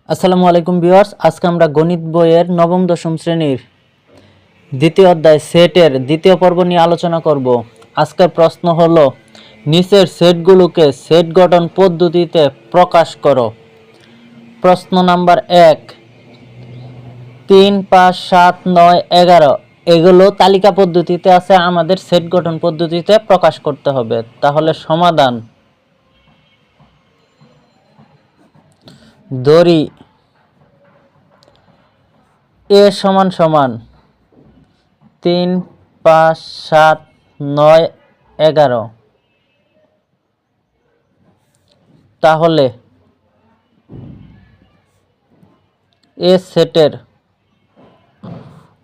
আসসালামু আলাইকুম ভিউয়ার্স, আজকে আমরা গণিত বইয়ের নবম দশম শ্রেণীর দ্বিতীয় অধ্যায় সেটের দ্বিতীয় পর্ব নিয়ে আলোচনা করব। আজকের প্রশ্ন হলো, নিচের সেটগুলোকে সেট গঠন পদ্ধতিতে প্রকাশ করো। প্রশ্ন নাম্বার 1, 3, 5, 7, 9, 11 এগুলো তালিকা পদ্ধতিতে আছে, আমাদের সেট গঠন পদ্ধতিতে প্রকাশ করতে হবে। তাহলে সমাধান: ধরি এ সমান সমান 3, 5, 7, 9, 11। তাহলে এ সেটের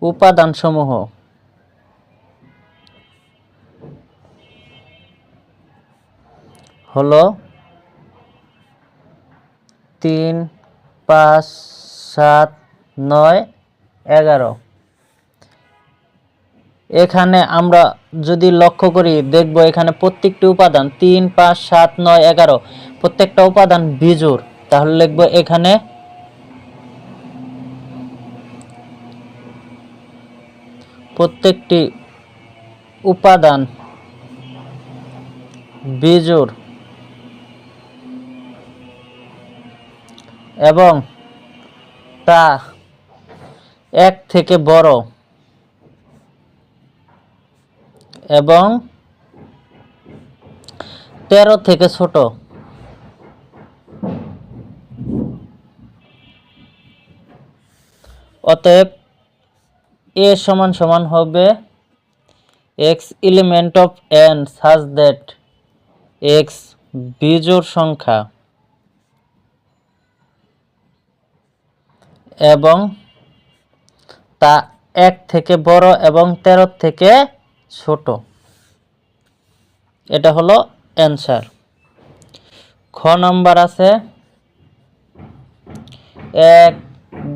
উপাদানসমূহ হলো 3, 5, 7, 9, 11। এখানে আমরা যদি লক্ষ্য করি দেখব এখানে প্রত্যেকটি উপাদান 3, 5, 7, 9, 11 প্রত্যেকটা উপাদান বিজোড়। তাহলে লিখব এখানে প্রত্যেকটি উপাদান বিজোড় এবং তা এক থেকে বড় এবং 13 থেকে ছোট। অতএব এ সমান সমান হবে x element of n such that x বিজোড় সংখ্যা এবং তা 1 থেকে বড় এবং 13 থেকে ছোট। এটা হলো অ্যান্সার। খ নাম্বার আছে 1,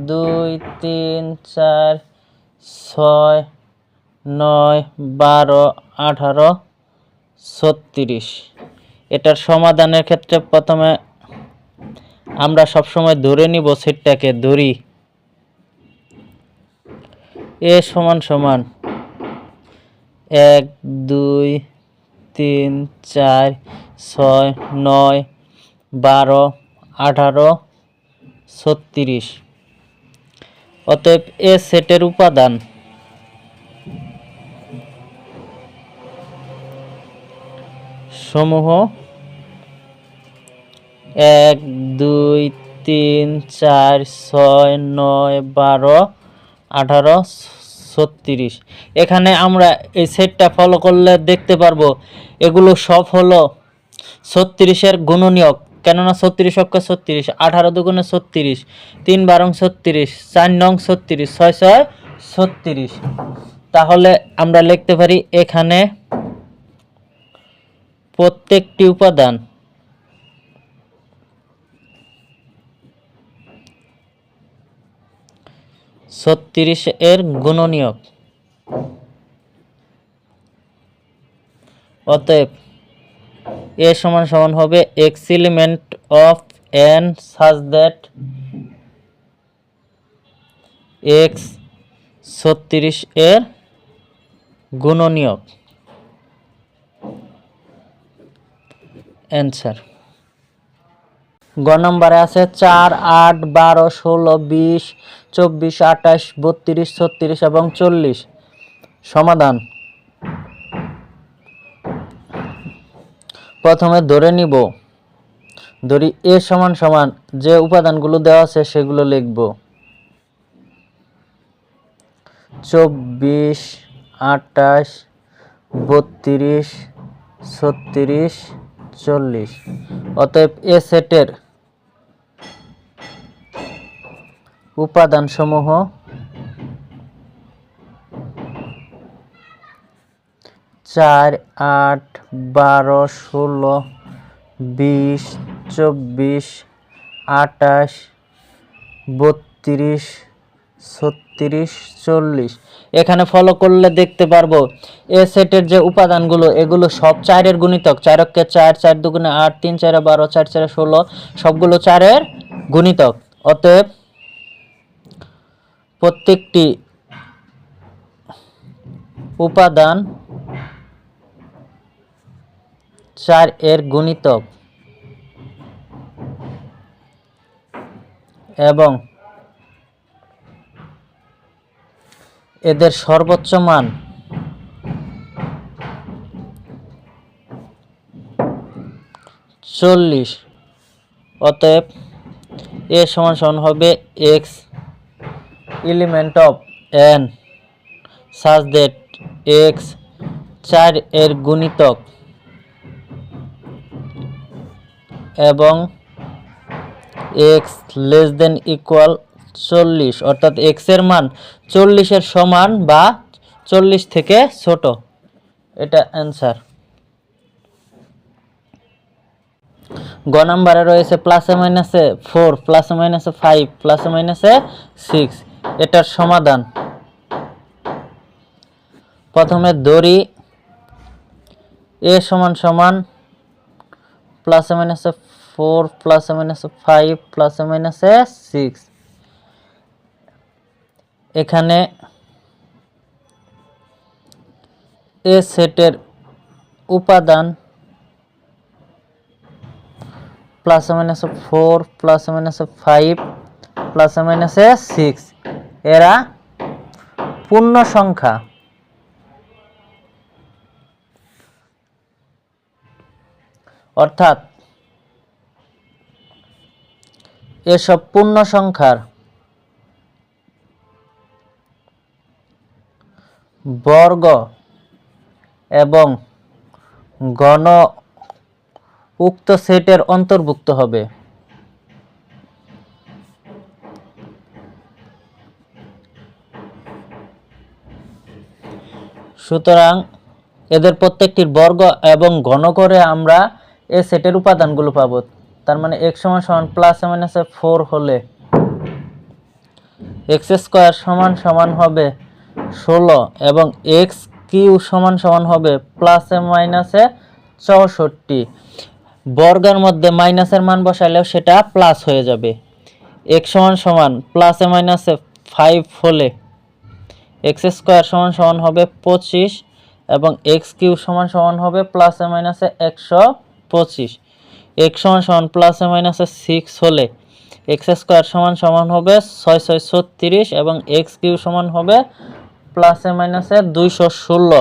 2, 3, 4, 6, 9, 12, 18, 36। এটার সমাধানের ক্ষেত্রে প্রথমে আমরা সবসময় ধরে নিব সেটটাকে। ধরি এ সমান সমান 1, 2, 3, 4, 6, 9, 12, 18, 36। অতএব এ সেটের উপাদান সমূহ 1, 2, 3, 4, 6, 9, 12, 18, 36। এখানে আমরা এই সেটটা ফলো করলে দেখতে পারবো এগুলো সব হলো 36-এর গুণনীয়ক। কেননা 36 অক্ষে 36, 18 দুগুণে 36, 3 12 36, 4 9 36, 6 6 36। তাহলে আমরা লিখতে পারি এখানে প্রত্যেকটি উপাদান ছত্রিশ এর গুণনীয়ক। অতএব এ সমান সমান হবে x element of n such that x 36 এর গুণনীয়ক। অ্যান্সার। গ নম্বরে আছে 4, 8, 12, 16, 20, 24, 28, 32, 36 এবং 40। সমাধান: প্রথমে ধরে নিব, ধরি এ সমান সমান যে উপাদানগুলো দেওয়া আছে সেগুলো লিখব। 24, 28, 32, 36, 40। অতএব এ সেটের উপাদান সমূহ 4, 8, 12, 16, 20, 24, 28, 32, 36, 40। এখানে ফলো করলে দেখতে পারবো এ সেটের যে উপাদানগুলো এগুলো সব 4 এর গুণিতক। 4 অক্ষে 4, 4 দুগুণে 8, 3 4 12, 4 4 16 সবগুলো 4 এর গুণিতক। অতএব প্রত্যেকটি উপাদান 4 এর গুণিতক এবং এদের সর্বোচ্চ মান চল্লিশ। অতএব এ সমান সমান হবে x element of n such that x 4 এর গুণিতক এবং x less than equal 40, অর্থাৎ x এর মান 40 এর সমান বা 40 থেকে ছোট। এটা অ্যান্সার। গ নাম্বারে রয়েছে প্লাসে মাইনাসে 4 প্লাসে মাইনাসে 5 প্লাসে মাইনাসে 6। এটার সমাধান প্রথমে ধরি a সমান সমান প্লাসে মাইনাসে 4 প্লাসে মাইনাসে 5 প্লাসে মাইনাসে 6। এখানে এ সেটের উপাদান প্লাসে মাইনাসে 4 প্লাসে মাইনাসে 5 প্লাসে মাইনাসে 6 এরা পূর্ণ সংখ্যা। অর্থাৎ এসব পূর্ণ সংখ্যার বর্গ এবং ঘন উক্ত সেটের অন্তর্ভুক্ত হবে। সুতরাং এদের প্রত্যেকটির বর্গ এবং ঘন করে আমরা এই সেটের উপাদানগুলো পাবো। তার মানে x সমান সমান প্লাসে মাইনাসে 4 হলে x স্কয়ার সমান সমান হবে 16 এবং x কিউ সমান সমান হবে প্লাসে মাইনাসে 64। বর্গের মধ্যে মাইনাসের মান বসাইলেও সেটা প্লাস হয়ে যাবে। x সমান সমান প্লাসে মাইনাসে 5 হলে x স্কয়ার সমান সমান হবে 25 এবং x কিউ সমান সমান হবে প্লাসে মাইনাসে 125। x সমান সমান প্লাসে মাইনাসে 6 হলে x স্কয়ার সমান সমান হবে 6 6 36 এবং x কিউ সমান হবে প্লাসে মাইনাসে 216।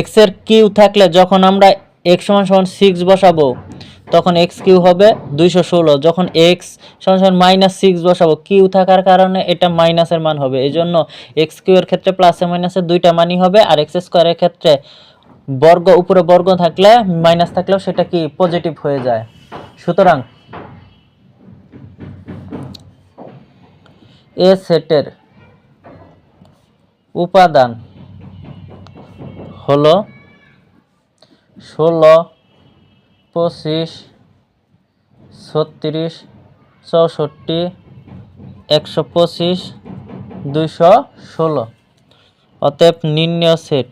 x এর কিউ থাকলে যখন আমরা x সমান সমান 6 বসাবো তখন x কিউ হবে 216। যখন x সমান সমান মাইনাস 6 বসাবো কিউ থাকার কারণে এটা মাইনাসের মান হবে। এজন্য x কিউ এর ক্ষেত্রে প্লাসে মাইনাসে দুইটা মানই হবে। আর x স্কয়ারের ক্ষেত্রে বর্গ উপরে বর্গ থাকলে মাইনাস থাকলেও সেটা কি পজিটিভ হয়ে যায়। সুতরাং এ সেটের উপাদান হলো 16 25 36 64 125 216। অতএব নির্ণয় set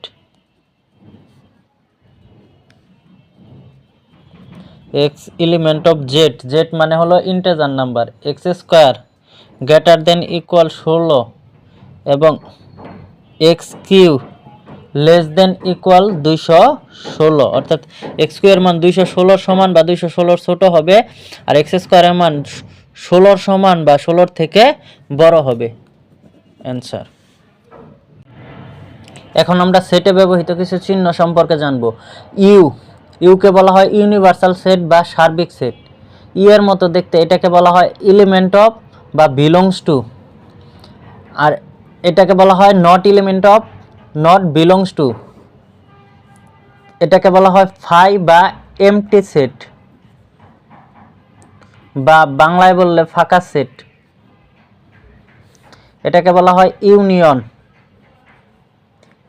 x element of z, z মানে হলো integer number, x square greater than equal 16 এবং x cube less than equal 216। অর্থাৎ x কিউ এর মান 216 সমান বা 216 ছোট হবে আর x স্কয়ারের মান 16 সমান বা 16 থেকে বড় হবে। অ্যানসার। এখন আমরা সেটে ব্যবহৃত কিছু চিহ্ন সম্পর্কে জানব। ইউ কে বলা হয় ইউনিভার্সাল সেট বা সার্বিক সেট। ই এর মতো দেখতে, এটাকে বলা হয় এলিমেন্ট অফ বা বিলংস টু। আর এটাকে বলা হয় not element of, not belongs to. এটাকে বলা হয় ফাই বা এমটি সেট বা বাংলায় বললে ফাঁকা সেট। এটাকে বলা হয় ইউনিয়ন।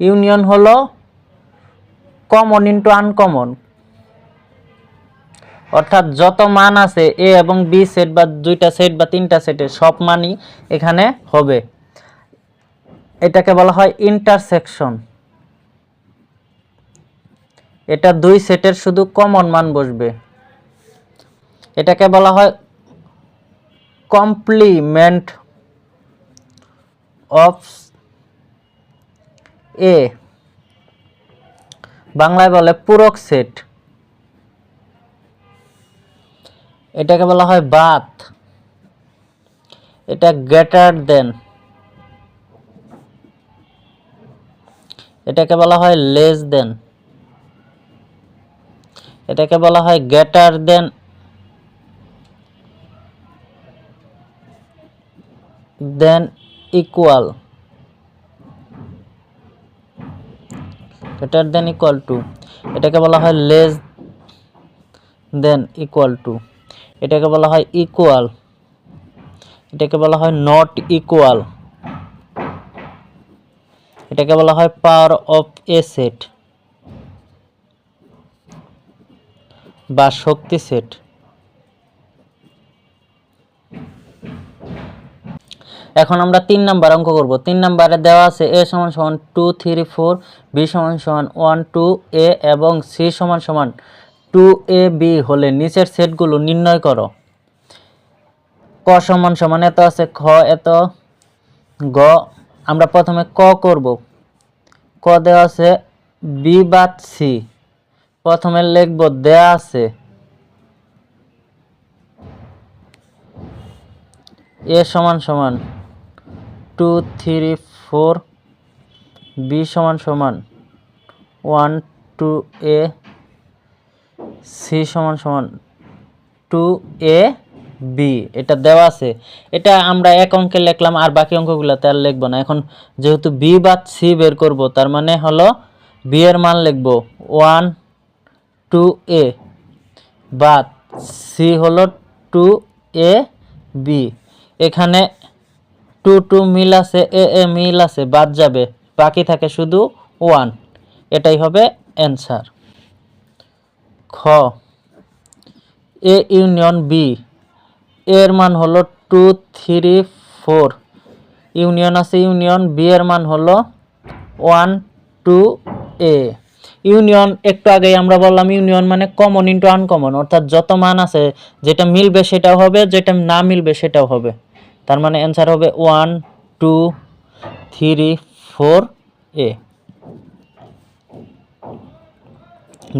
ইউনিয়ন হলো কমন ইনটু আনকমন, অর্থাৎ যত মান আছে এ এবং বি সেট বা দুইটা সেট বা তিনটা সেটের সব মানই এখানে হবে। এটাকে বলা হয় ইন্টারসেকশন। এটা দুই সেটের শুধু কমন মান বসবে। এটাকে বলা হয় কমপ্লিমেন্ট অফ এ, বাংলায় বলে পূরক সেট, এটাকে বলা হয় বাত। এটা গ্রেটার দেন, এটাকে বলা হয় লেস দেন, এটাকে বলা হয় greater than equal, greater than equal to, এটাকে বলা হয় লেস দেন ইকুয়াল টু, এটাকে বলা হয় ইকুয়াল, এটাকে বলা হয় নট ইকুয়াল, এটাকে বলা হয় পাওয়ার অফ এ সেট বা শক্তি সেট। এখন আমরা 3 নাম্বার অঙ্ক করব। 3 নাম্বারে দেওয়া আছে a = 2 3 4, b = 1 2 a এবং c = 2ab হলে নিচের সেটগুলো নির্ণয় করো। ক = এত আছে, খ এত, গ। আমরা প্রথমে ক করব। ক দেওয়া আছে b বাদ c, প্রথমে লিখব দেওয়া আছে a = 2 3 4, b = 1 2 a, c = 2 a b, এটা দেওয়া আছে। এটা আমরা এক অঙ্কে লিখলাম, আর বাকি অঙ্কগুলোতে আর লিখব না। এখন যেহেতু b বাদ c বের করব, তার মানে হলো b এর মান লিখব 1 2 a বাদ c হলো 2 a b। এখানে 2 2 মিল আছে, এ মিল আছে, বাদ যাবে, বাকি থাকে শুধু 1, এটাই হবে অ্যান্সার। খ এ ইউনিয়ন বি, এর মান হলো 2 3 4, ইউনিয়ন আছে ইউনিয়ন, বি এর মান হলো 1 2 এ। ইউনিয়ন একটু আগেই আমরা বললাম ইউনিয়ন মানে কমন ইনটু আনকমন, অর্থাৎ যত মান আছে যেটা মিলবে সেটাও হবে, যেটা না মিলবে সেটাও হবে। তার মানে অ্যান্সার হবে 1 2 3 4 এ।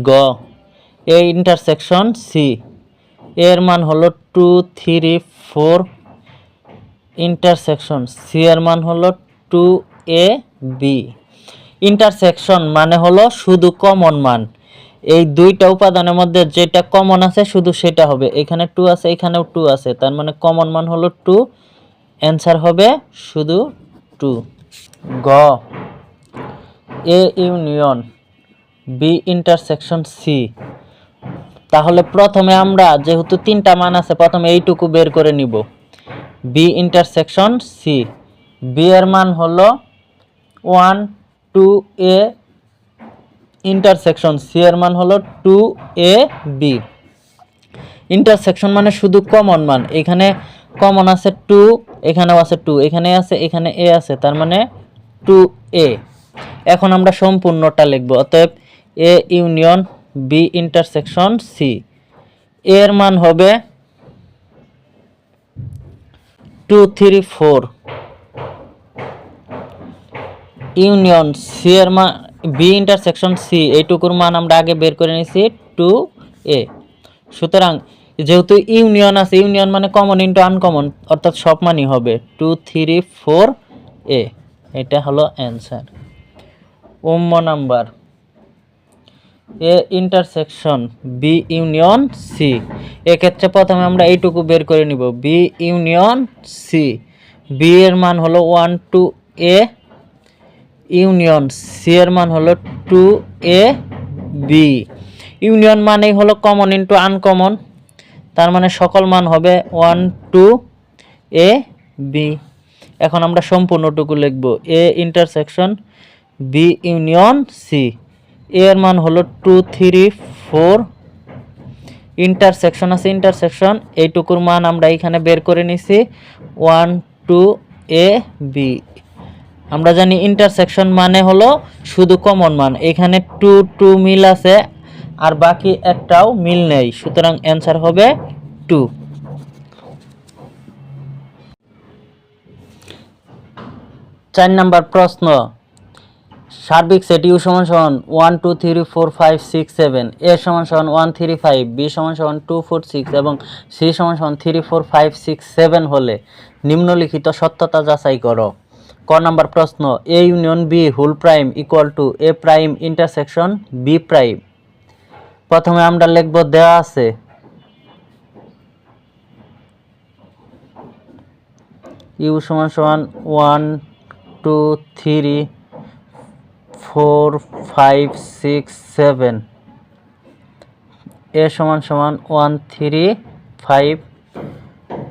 গ এ ইন্টারসেকশন সি, এর মান হলো 2 3 4, ইন্টারসেকশন সি এর মান হলো 2 এ বি। ইন্টারসেকশন মানে হলো শুধু কমন মান, এই দুইটা উপাদানের মধ্যে যেটা কমন আছে শুধু সেটা হবে। এখানে 2 আছে, এখানেও 2 আছে, তার মানে কমন মান হলো 2, অ্যান্সার হবে শুধু 2। গ A union B intersection C, তাহলে প্রথমে আমরা যেহেতু 3টা মান আছে, প্রথমে এইটুকু বের করে নিব। বি ইন্টারসেকশন সি, বি এর মান হলো 1 2 এ ইন্টারসেকশন সি এর মান হলো 2 এ বি। ইন্টারসেকশন মানে শুধু কমন মান, এখানে কমন আছে 2, এখানেও আছে 2, এখানে আছে, এখানে এ আছে, তার মানে 2 এ। এখন আমরা সম্পূর্ণটা লিখব, অতএব A union B intersection C, এর মান হবে 2 3 4, ইউনিয়ন সি এর মান, বি ইন্টারসেকশন সি এইটুকুর মান আমরা আগে বের করে নিয়েছি 2 এ। সুতরাং যেহেতু ইউনিয়ন আছে, ইউনিয়ন মানে কমন ইনটু আনকমন, অর্থাৎ সব মানই হবে 2 3 4 এ, এটা হলো answer. Number A intersection B union C, এক্ষেত্রে প্রথমে আমরা এইটুকু বের করে নিব, বি ইউনিয়ন সি, বি এর মান হলো 1 2 এ, ইউনিয়ন সি এর মান হলো 2 এ বি। ইউনিয়ন মানেই হলো কমন ইনটু আনকমন, তার মানে সকল মান হবে 1 2 এ বি। এখন আমরা সম্পূর্ণটুকু লিখব, A intersection B union C, এর মান হলো 2 3 4, ইন্টারসেকশন আছে ইন্টারসেকশন, এইটুকুর মান আমরা এখানে বের করে নিছি 1 2 এ বি। আমরা জানি ইন্টারসেকশন মানে হলো শুধু কমন মান, এখানে 2 2 মিল আছে আর বাকি একটাও মিল নেই, সুতরাং অ্যান্সার হবে 2। 4 নাম্বার প্রশ্ন, সার্বিক সেট ইউ সমান সমান 1 2 3 4 5 6 7, এ সমান সমান 1 3 5, বি সমান সমান 2 4 6 এবং সি সমান সমান 3 4 5 6 7 হলে নিম্নলিখিত সত্যতা যাচাই করো। ক নাম্বার প্রশ্ন, A union B whole prime equal to A prime intersection B prime. প্রথমে আমরা লিখব, দেওয়া আছে ইউ সমান সমান 1 2 3 4 5 6 7, এ সমান সমান 1 3 5,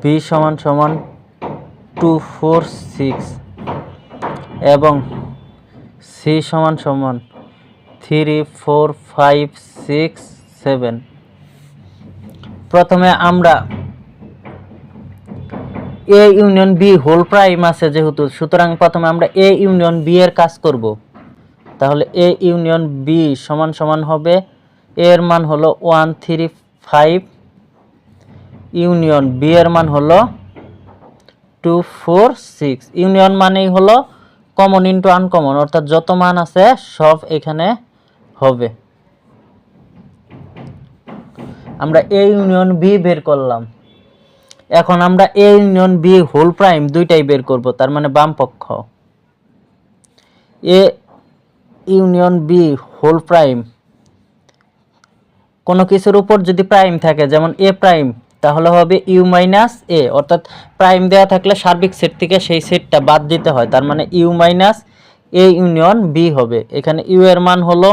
বি সমান সমান 2 4 6 এবং সি সমান সমান 3 4 5 6 7। প্রথমে আমরা A union B whole prime আছে যেহেতু, সুতরাং প্রথমে আমরা এ ইউনিয়ন বি এর কাজ করব। তাহলে এ ইউনিয়ন বি সমান সমান হবে, এর মান হলো 1 3 5, ইউনিয়ন বি এর মান হলো 2 4 6। ইউনিয়ন মানেই হলো কমন ইনটু আনকমন, অর্থাৎ যত মান আছে সব এখানে হবে। আমরা এ ইউনিয়ন বি বের করলাম। এখন আমরা A union B whole prime দুইটাই বের করব, তার মানে বাম পক্ষ। A union B whole prime, কোনো কিছুর উপর যদি প্রাইম থাকে যেমন এ প্রাইম, তাহলে হবে ইউ মাইনাস এ, অর্থাৎ প্রাইম দেওয়া থাকলে সার্বিক সেট থেকে সেই সেটটা বাদ দিতে হয়, তার মানে U minus A union B হবে। এখানে ইউ এর মান হলো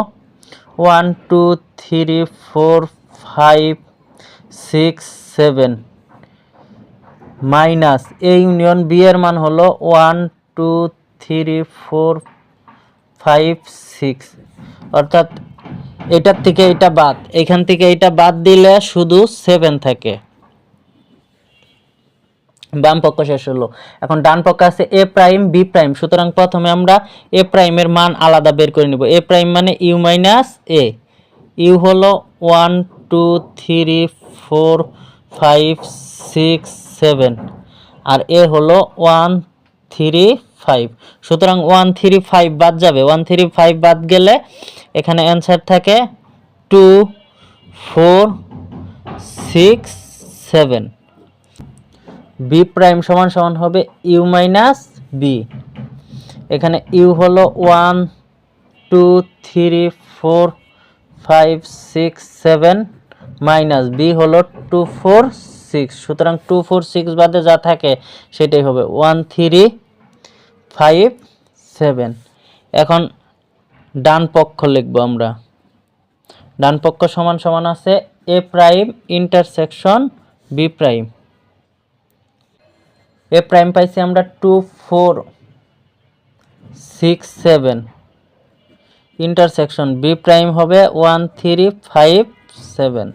1 2 3 4 5 6 7 মাইনাস এ ইউনিয়ন বি এর মান হলো 1 2 3 4 5 6, অর্থাৎ এটার থেকে এটা বাদ, এখান থেকে এটা বাদ দিলে শুধু 7 থাকে। বাম পক্ষ শেষ হলো। এখন ডান পক্ষ আছে এ প্রাইম বি প্রাইম, সুতরাং প্রথমে আমরা এ প্রাইমের মান আলাদা বের করে নিব। এ প্রাইম মানে ইউ মাইনাস এ, ইউ হলো 1 2 3 4 5 6 7 আর এ হলো 1 3 5, সুতরাং 1 3 5 বাদ যাবে। 1 3 5 বাদ গেলে এখানে অ্যান্সার থাকে 2 4 6 7। বি প্রাইম সমান সমান হবে ইউ মাইনাস বি, এখানে ইউ হলো 1 2 3 4 5 6 7 মাইনাস বি হলো 2 4 6, সুতরাং 2 4 6 বাদে যা থাকে সেটাই হবে 1 3 5 7। এখন ডান পক্ষ লিখব আমরা। ডান পক্ষ সমান সমান আছে এ প্রাইম ইন্টারসেকশন বি প্রাইম। এ প্রাইম পাইছি আমরা 2 4 6 7, ইন্টারসেকশন বি প্রাইম হবে 1 3 5 7।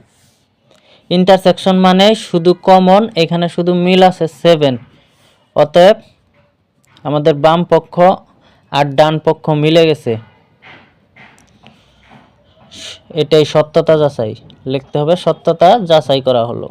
ইন্টারসেকশন মানে শুধু কমন, এখানে শুধু মিল আছে 7, অতএব আমাদের বাম পক্ষ আর ডান পক্ষ মিলে গেছে। এটাই সত্যতা যাচাই, লিখতে হবে সত্যতা যাচাই করা হলো।